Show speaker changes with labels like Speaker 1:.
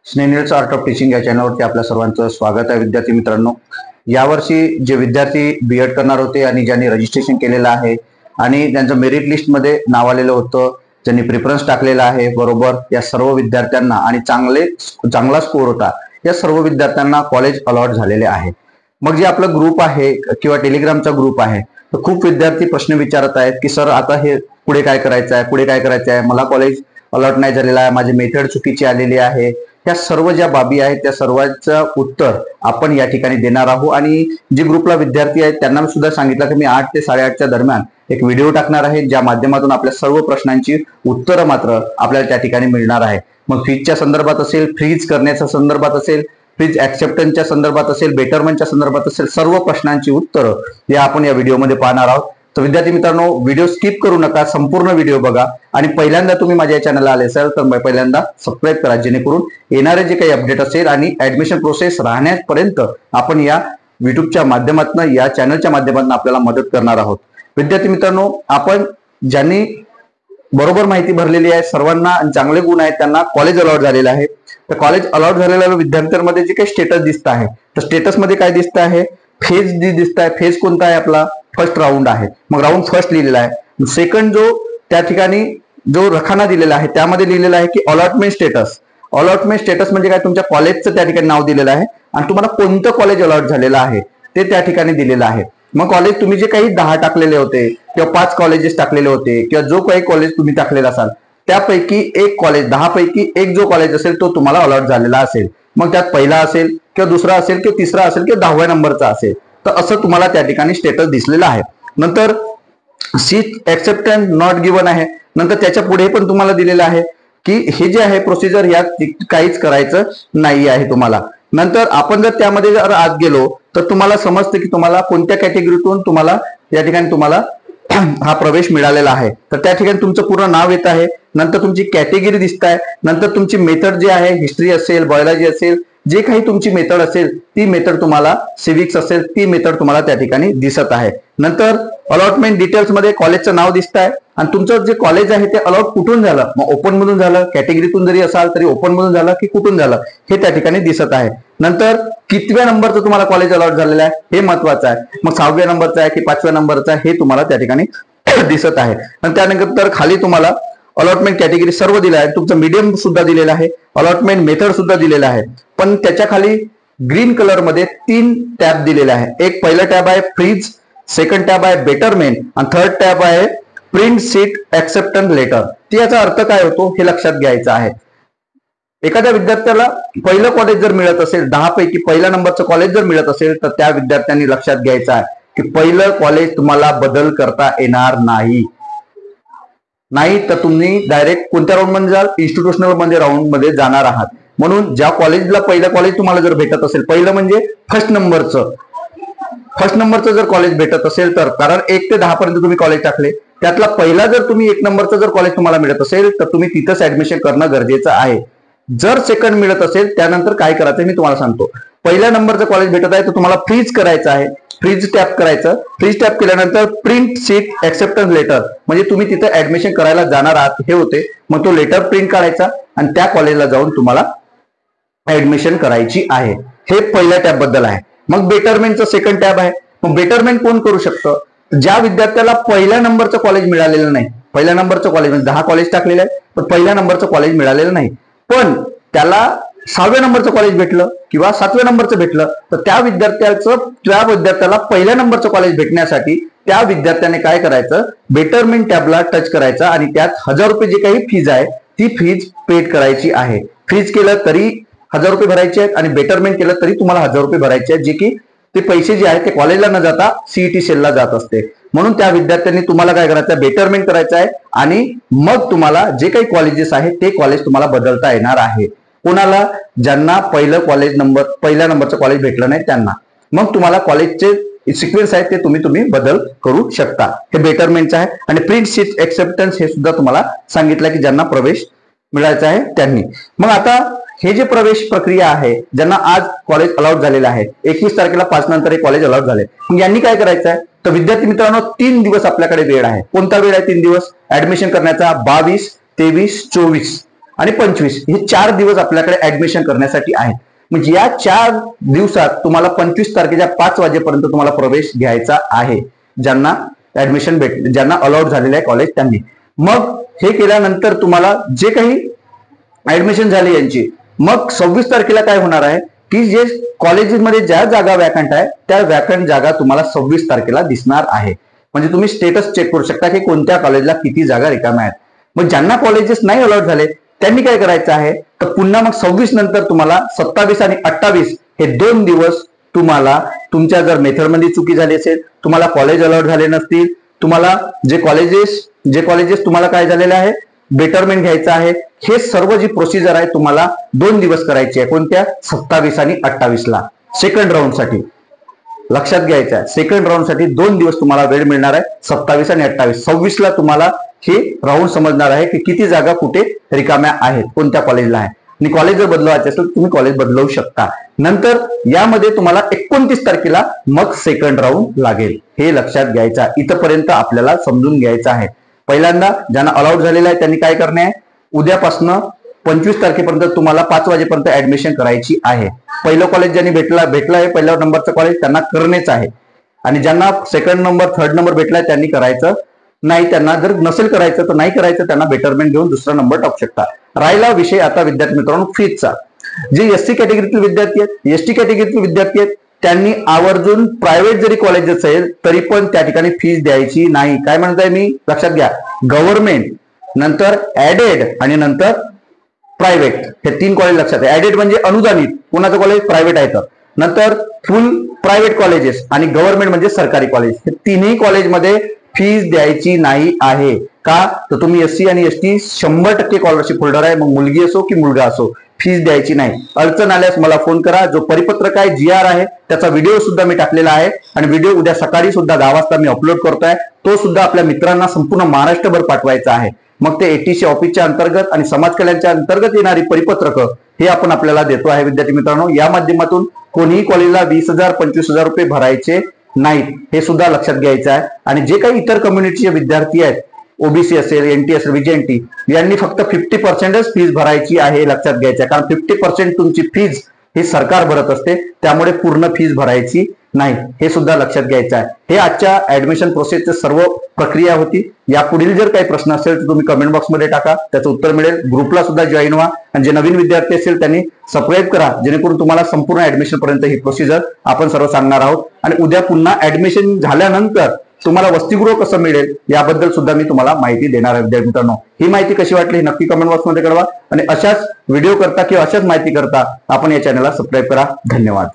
Speaker 1: स्नेनिल्स art of teaching या चॅनलवरती आपल्या सर्वांचं स्वागत आहे. विद्यार्थी मित्रांनो, यावर्षी जे विद्यार्थी बीएड करणार होते आणि ज्यांनी रजिस्ट्रेशन केलेलं आहे आणि त्यांचं मेरिट लिस्टमध्ये नाव आलेलं होतं, ज्यांनी प्रिफरन्स टाकलेला आहे बरोबर, या सर्व विद्यार्थ्यांना आणि चांगला स्कोर होता या सर्व विद्यार्थ्यांना कॉलेज अलॉट झालेले आहे. मग जे आपला ग्रुप आहे किंवा टेलिग्रामचा ग्रुप आहे, तर खूप विद्यार्थी प्रश्न विचारत आहेत की सर आता हे पुढे काय करायचं आहे, मला कॉलेज अलॉट नाही झालेला आहे, माझी मेथड चुकीची आलेली आहे. त्या सर्व ज्या बाबी आहेत त्या सर्वांचं उत्तर आपण या ठिकाणी देणार आहोत. आणि जे ग्रुपला विद्यार्थी आहेत त्यांना सुद्धा सांगितलं की मी 8 ते 8:30च्या दरम्यान एक व्हिडिओ टाकणार आहे, ज्या माध्यमातून आपल्या सर्व प्रश्नांची उत्तरं मात्र आपल्याला त्या ठिकाणी मिळणार आहे. मग फीजच्या संदर्भात असेल, फ्रीज करण्याच्या संदर्भात असेल, फ्रीज ऍक्सेप्टन्सच्या संदर्भात असेल, बेटरमेंटच्या संदर्भात असेल, सर्व प्रश्नांची उत्तरं या आपण या व्हिडिओमध्ये पाहणार आहोत. तर विद्यार्थी मित्रांनो, व्हिडिओ स्किप करू नका, संपूर्ण व्हिडिओ बघा. आणि पहिल्यांदा तुम्ही माझ्या या चॅनलला आले असाल तर पहिल्यांदा सबस्क्राईब करा, जेणेकरून येणारे जे काही अपडेट असेल आणि ऍडमिशन प्रोसेस राहण्यापर्यंत आपण या युट्यूबच्या माध्यमातून, या चॅनलच्या माध्यमातून आपल्याला मदत करणार आहोत. विद्यार्थी मित्रांनो, आपण ज्यांनी बरोबर माहिती भरलेली आहे, सर्वांना चांगले गुण आहेत, त्यांना कॉलेज अलॉट झालेलं आहे. तर कॉलेज अलॉट झालेल्या विद्यार्थ्यांमध्ये जे काही स्टेटस दिसत आहे, तर स्टेटसमध्ये काय दिसत आहे, फेज जी दिसत आहे, फेज कोणता आहे आपला, फर्स्ट राऊंड आहे. मग राऊंड फर्स्ट लिहिलेला आहे. सेकंड जो त्या ठिकाणी जो रखाना दिलेला आहे त्यामध्ये लिहिलेला आहे की अलॉटमेंट स्टेटस. अलॉटमेंट स्टेटस म्हणजे काय, तुमच्या कॉलेजचं त्या ठिकाणी नाव दिलेलं आहे आणि तुम्हाला कोणतं कॉलेज अलॉट झालेलं आहे ते त्या ठिकाणी दिलेलं आहे. मग कॉलेज तुम्ही जे काही 10 टाकलेले होते किंवा 5 कॉलेजेस टाकलेले होते किंवा जो काही कॉलेज तुम्ही टाकलेला असाल त्यापैकी एक कॉलेज, 10 पैकी एक जो कॉलेज असेल तो तुम्हाला अलॉट झालेला असेल. मग त्यात पहिला असेल किंवा दुसरा असेल किंवा तिसरा असेल किंवा 10व्या नंबरचा असेल, तर असं तुम्हाला त्या ठिकाणी स्टेटस दिसलेलं आहे. नंतर सीट ऍक्सेप्टन्स नॉट गिवन आहे. नंतर त्याच्या पुढे पण तुम्हाला दिलेलं आहे की हे जे आहे प्रोसिजर यात काहीच करायचं नाही आहे तुम्हाला. नंतर आपण जर त्यामध्ये जर आत गेलो तर तुम्हाला समजतं की तुम्हाला कोणत्या कॅटेगरीतून तुम्हाला या ठिकाणी तुम्हाला हा प्रवेश मिळालेला आहे. तर त्या ठिकाणी तुमचं पूर्ण नाव येत आहे, नंतर तुमची कॅटेगरी दिसत आहे, नंतर तुमची मेथड जी आहे, हिस्ट्री असेल, बायोलॉजी असेल, जे काही तुमची मेथड असेल ती मेथड तुम्हाला, सिविक्स असेल ती मेथड तुम्हाला त्या ठिकाणी दिसत आहे. नंतर अलॉटमेंट डिटेल्स मध्ये कॉलेजचं नाव दिसत आहे आणि तुमचं जे कॉलेज आहे ते अलॉट कुठून झालं, मग ओपन मधून झालं, कॅटेगरीतून जरी असाल तरी ओपन मधून झालं की कुठून झालं हे त्या ठिकाणी दिसत आहे. नंतर कितव्या नंबरचं तुम्हाला कॉलेज अलॉट झालेलं आहे हे महत्वाचं आहे. मग 6व्या नंबरचं आहे की 5व्या नंबरचं आहे हे तुम्हाला त्या ठिकाणी दिसत आहे. आणि त्यानंतर खाली तुम्हाला अलॉटमेंट कॅटेगरी सर्व दिलं आहे, तुमचं मीडियम सुद्धा दिलेलं आहे, अलॉटमेंट मेथड सुद्धा दिलेलं आहे. पण त्याच्या खाली ग्रीन कलर मध्ये 3 टॅब दिलेले आहे. एक पहिला टॅब आहे फ्रीज, सेकंड टॅब आहे बेटरमेंट आणि थर्ड टॅब आहे प्रिंट सीट ऍक्सेप्टन्स लेटर. याचा अर्थ काय होतो हे लक्षात घ्यायचं आहे. एखाद्या विद्यार्थ्याला पहिलं कॉलेज जर मिळत असेल, 10 पैकी पहिल्या नंबरचं कॉलेज जर मिळत असेल, तर त्या विद्यार्थ्यांनी लक्षात घ्यायचं आहे की पहिलं कॉलेज तुम्हाला बदल करता येणार नाही. तर तुम्ही डायरेक्ट कोणत्या राऊंड मध्ये जाल, इन्स्टिट्यूशनल मध्ये राऊंड मध्ये जाणार आहात. म्हणून ज्या कॉलेजला पहिलं कॉलेज तुम्हाला जर भेटत असेल, पहिलं म्हणजे फर्स्ट नंबरचं जर कॉलेज भेटत असेल तर, कारण 1 ते 10 पर्यंत तुम्ही कॉलेज टाकले, त्यातला पहिला जर तुम्ही 1 नंबरचं जर कॉलेज तुम्हाला मिळत असेल तर तुम्ही तिथंच ऍडमिशन करणं गरजेचं आहे. जर सेकंड मिळत असेल त्यानंतर काय करायचं मी तुम्हाला सांगतो. पहिल्या नंबरचं कॉलेज भेटत आहे तर तुम्हाला फ्रीज करायचं आहे, फ्रीज टॅप करायचं. फ्रीज टॅप केल्यानंतर प्रिंट सीट ऍक्सेप्टन्स लेटर, म्हणजे तुम्ही तिथे ऍडमिशन करायला जाणार आहात हे होते. मग तो लेटर प्रिंट काढायचा आणि त्या कॉलेजला जाऊन तुम्हाला ऍडमिशन करायची आहे. हे पहिल्या टॅब बद्दल आहे. मग बेटरमेंटचं सेकंड टॅब आहे. मग बेटरमेंट कोण करू शकतं, ज्या विद्यार्थ्याला पहिल्या नंबरचं कॉलेज मिळालेलं नाही, पहिल्या नंबरचं कॉलेज म्हणजे 10 कॉलेज टाकलेलं आहे पण पहिल्या नंबरचं कॉलेज मिळालेलं नाही, पण त्याला 6व्या नंबरचं कॉलेज भेटलं किंवा 7व्या नंबरचं भेटलं, तर त्या विद्यार्थ्याला पहिल्या नंबरचं कॉलेज भेटण्यासाठी त्या विद्यार्थ्याने काय करायचं, बेटरमेंट टॅबला टच करायचं आणि त्यात 1000 रुपये जी काही फीज आहे ती फीज पेड करायची आहे. फ्रीज केलं तरी 1000 रुपये भरायचे आहेत आणि बेटरमेंट केलं तरी तुम्हाला 1000 रुपये भरायचे आहेत, जे की ते पैसे जे आहेत ते कॉलेजला न जाता सीईटी सेलला जात असते. म्हणून त्या विद्यार्थ्यांनी तुम्हाला काय करायचं, बेटरमेंट करायचं आहे आणि मग तुम्हाला जे काही कॉलेजेस आहेत ते कॉलेज तुम्हाला बदलता येणार आहे. कोणाला, ज्यांना पहिल्या नंबरचं कॉलेज भेटलं नाही त्यांना. मग तुम्हाला कॉलेजचे सिक्वेन्स आहेत ते तुम्ही बदल करू शकता. हे बेटरमेंटचं आहे. आणि प्रिंट सीट ऍक्सेप्टन्स हे सुद्धा तुम्हाला सांगितलं की ज्यांना प्रवेश मिळायचा आहे त्यांनी. मग आता हे जे प्रवेश प्रक्रिया आहे, ज्यांना आज कॉलेज अलॉट झालेलं आहे, 21 तारखेला 5 नंतर हे कॉलेज अलॉट झाले, मग यांनी काय करायचं आहे, तर विद्यार्थी मित्रांनो 3 दिवस आपल्याकडे वेळ आहे. कोणता वेळ आहे 3 दिवस ऍडमिशन करण्याचा, 22, 23, 24. आणि 25 हे 4 दिवस आपल्याकडे ऍडमिशन करण्यासाठी आहेत. म्हणजे या 4 दिवसात तुम्हाला 25 तारखेच्या 5 वाजेपर्यंत तुम्हाला प्रवेश घ्यायचा आहे, ज्यांना ऍडमिशन ज्यांना अलॉट झालेलं आहे कॉलेज त्यांनी. मग हे केल्यानंतर तुम्हाला जे काही ऍडमिशन झाली यांची, मग 26 तारखेला काय होणार आहे की जे कॉलेजेसमध्ये ज्या जागा वॅकंट आहे त्या वॅकंट जागा तुम्हाला 26 तारखेला दिसणार आहे. म्हणजे तुम्ही स्टेटस चेक करू शकता की कोणत्या कॉलेजला किती जागा रिकाम्या आहेत. मग ज्यांना कॉलेजेस नाही अलॉट झाले त्यांनी काय करायचं आहे, तर पुन्हा मग 26 नंतर तुम्हाला 27 आणि 28 हे 2 दिवस तुम्हाला तुमच्या जर मेथडमध्ये चुकी झाली असेल, तुम्हाला कॉलेज अलॉट झाले नसतील, तुम्हाला जे कॉलेजेस तुम्हाला काय झालेलं आहे बेटरमेंट घ्यायचं आहे, हे सर्व जी प्रोसिजर आहे तुम्हाला 2 दिवस करायची आहे. कोणत्या? 27 आणि 28 ला सेकंड राऊंड साठी. लक्षात घ्यायचं आहे, सेकंड राऊंड साठी 2 दिवस तुम्हाला वेळ मिळणार आहे, 27 आणि 28. 26 ला तुम्हाला हे राऊंड समजणार आहे की किती जागा कुठे रिकाम्या आहेत, कोणत्या कॉलेजला आहे. आणि कॉलेज जर बदलवायचे असेल तुम्ही कॉलेज बदलवू शकता. नंतर यामध्ये तुम्हाला 29 तारखेला मग सेकंड राऊंड लागेल, हे लक्षात घ्यायचं आहे. इथपर्यंत आपल्याला समजून घ्यायचं आहे. पहिल्यांदा ज्यांना अलॉट झालेलं आहे त्यांनी काय करणे आहे, उद्यापासून 25 तारखेपर्यंत तुम्हाला 5 वाजेपर्यंत ऍडमिशन करायची आहे. पहिलं कॉलेज ज्यांनी भेटलं आहे पहिल्या नंबरचं कॉलेज त्यांना करणेच आहे. आणि ज्यांना सेकंड नंबर थर्ड नंबर भेटलाय त्यांनी करायचं नाही. त्यांना जर नसेल करायचं तर नाही करायचं, त्यांना बेटरमेंट घेऊन दुसरा नंबर टाकू शकता. राहिला विषय आता विद्यार्थी मित्रांनो फीजचा. जे एससी कॅटेगरीतील विद्यार्थी आहेत, एसटी कॅटेगरीतील विद्यार्थी आहेत, त्यांनी आवर्जून प्रायव्हेट जरी कॉलेज असेल तरी पण त्या ठिकाणी फीज द्यायची नाही. काय म्हणताय मी? लक्षात घ्या. गव्हर्नमेंट, नंतर ऍडेड आणि नंतर प्रायव्हेट, हे 3 कॉलेज लक्षात आहे. ऍडेड म्हणजे अनुदानित, कोणाचं कॉलेज प्रायव्हेट आहे तर. नंतर फुल प्रायव्हेट कॉलेजेस आणि गव्हर्नमेंट म्हणजे सरकारी कॉलेज, हे तिन्ही कॉलेजमध्ये फीज द्यायची नाही आहे. का? तर तुम्ही एससी आणि एसटी 100% स्कॉलरशिप होल्डर आहे, मग मुलगी असो की मुलगा असो, फीज द्यायची नाही. अडचण आल्यास मला फोन करा. जो परिपत्रक आहे GR आहे त्याचा व्हिडिओ सुद्धा मी टाकलेला आहे आणि व्हिडिओ उद्या सकाळी सुद्धा 10 वाजता मी अपलोड करतोय. तो सुद्धा आपल्या मित्रांना संपूर्ण महाराष्ट्रभर पाठवायचा आहे. मग ते ATC ऑफिसच्या अंतर्गत आणि समाज कल्याणच्या अंतर्गत येणारी परिपत्रक हे आपण आपल्याला देतो आहे. विद्यार्थी मित्रांनो, या माध्यमातून कोणीही कॉलेजला 20,000 25,000 रुपये भरायचे नाहीत, हे सुद्धा लक्षात घ्यायचं आहे. आणि जे काही इतर कम्युनिटीचे विद्यार्थी आहेत, OBC असेल, NT असेल, VJNT, यांनी फक्त 50% फीज भरायची आहे, लक्षात घ्यायचं आहे. कारण 50% तुमची फीज हे सरकार भरत असते, त्यामुळे पूर्ण फीज भरायची नाही, हे सुद्धा लक्षात घ्यायचं आहे. हे आजच्या ऍडमिशन प्रोसेसची सर्व प्रक्रिया होती. यापुढील जर काही प्रश्न असेल तर तुम्ही कमेंट बॉक्समध्ये टाका, त्याचं उत्तर मिळेल. ग्रुपला सुद्धा जॉईन व्हा आणि जे नवीन विद्यार्थी असेल त्यांनी सबस्क्राईब करा, जेणेकरून तुम्हाला संपूर्ण ऍडमिशन पर्यंत ही प्रोसिजर आपण सर्व सांगणार आहोत. आणि उद्या पुन्हा ऍडमिशन झाल्यानंतर तुम्हाला वसतिगृह कसं मिळेल याबद्दल सुद्धा मी तुम्हाला माहिती देणार आहे. विद्यार्थी मित्रांनो, ही माहिती कशी वाटली नक्की कमेंट बॉक्समध्ये कळवा आणि अशाच व्हिडिओ करता किंवा अशाच माहिती करता आपण या चॅनलला सबस्क्राईब करा. धन्यवाद.